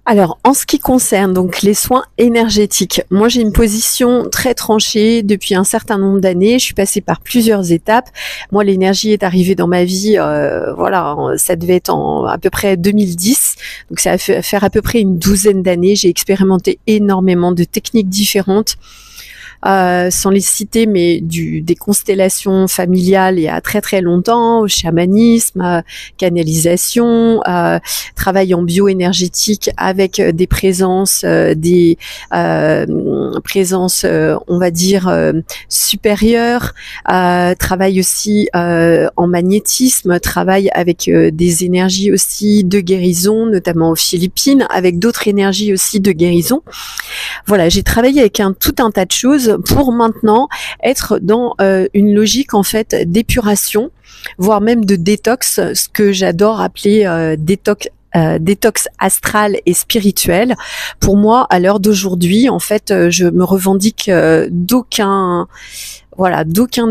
Alors, en ce qui concerne donc les soins énergétiques, moi j'ai une position très tranchée depuis un certain nombre d'années. Je suis passée par plusieurs étapes. Moi, l'énergie est arrivée dans ma vie, ça devait être à peu près 2010. Donc ça va faire à peu près une douzaine d'années. J'ai expérimenté énormément de techniques différentes. Sans les citer, mais des constellations familiales il y a très très longtemps, au chamanisme, canalisation, travail en bioénergétique avec des présences, présences, on va dire supérieures, travail aussi en magnétisme, travail avec des énergies aussi de guérison, notamment aux Philippines, avec d'autres énergies aussi de guérison. Voilà, j'ai travaillé avec tout un tas de choses pour maintenant être dans une logique en fait d'épuration, voire même de détox, ce que j'adore appeler détox astral et spirituel. Pour moi, à l'heure d'aujourd'hui, en fait, je me revendique d'aucun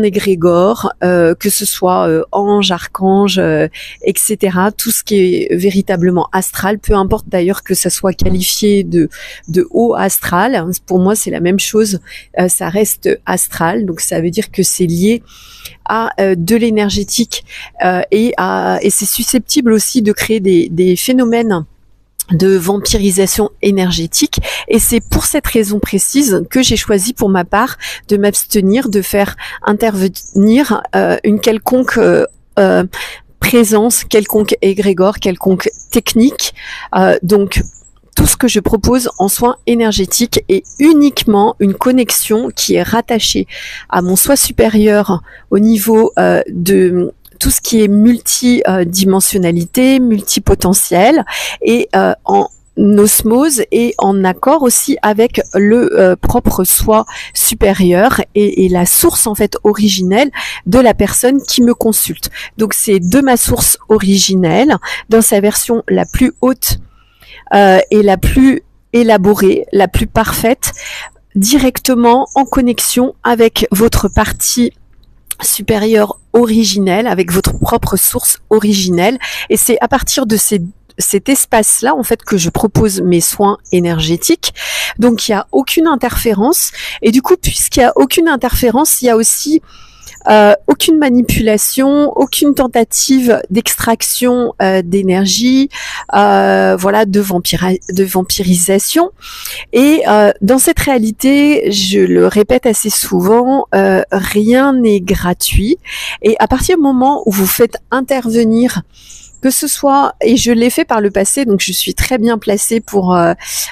égrégore, que ce soit ange, archange, etc. Tout ce qui est véritablement astral, peu importe d'ailleurs que ça soit qualifié de haut astral. Pour moi, c'est la même chose. Ça reste astral, donc ça veut dire que c'est lié à de l'énergétique et c'est susceptible aussi de créer des phénomènes de vampirisation énergétique, et c'est pour cette raison précise que j'ai choisi pour ma part de m'abstenir de faire intervenir une quelconque présence, quelconque égrégore, quelconque technique. Donc tout ce que je propose en soins énergétiques est uniquement une connexion qui est rattachée à mon soi supérieur au niveau de tout ce qui est multidimensionnalité, multipotentiel, et en osmose et en accord aussi avec le propre soi supérieur et la source en fait originelle de la personne qui me consulte. Donc c'est de ma source originelle dans sa version la plus haute et la plus élaborée, la plus parfaite, directement en connexion avec votre partie supérieure originelle, avec votre propre source originelle. Et c'est à partir de cet espace-là, en fait, que je propose mes soins énergétiques. Donc, il n'y a aucune interférence. Et du coup, puisqu'il n'y a aucune interférence, il y a aussi aucune manipulation, aucune tentative d'extraction d'énergie, de vampirisation. Et dans cette réalité, je le répète assez souvent, rien n'est gratuit. Et à partir du moment où vous faites intervenir, que ce soit, et je l'ai fait par le passé, donc je suis très bien placée pour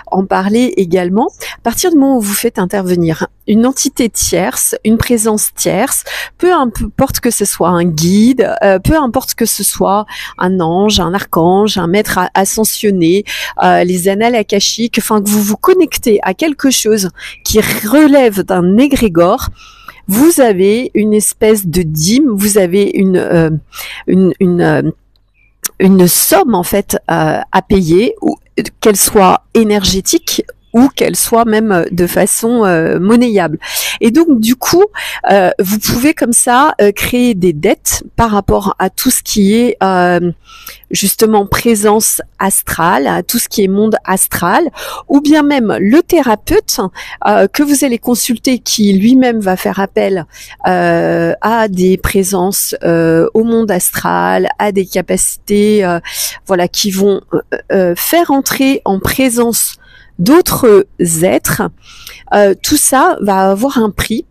en parler également, à partir du moment où vous faites intervenir une entité tierce, une présence tierce, peu importe que ce soit un guide, peu importe que ce soit un ange, un archange, un maître ascensionné, les annales akashiques, enfin que vous vous connectez à quelque chose qui relève d'un égrégore, vous avez une espèce de dîme, vous avez une somme en fait à payer, ou qu'elle soit énergétique ou qu'elle soit même de façon monnayable. Et donc du coup, vous pouvez comme ça créer des dettes par rapport à tout ce qui est justement présence astrale, à tout ce qui est monde astral, ou bien même le thérapeute que vous allez consulter, qui lui-même va faire appel à des présences au monde astral, à des capacités qui vont faire entrer en présence d'autres êtres. Tout ça va avoir un prix.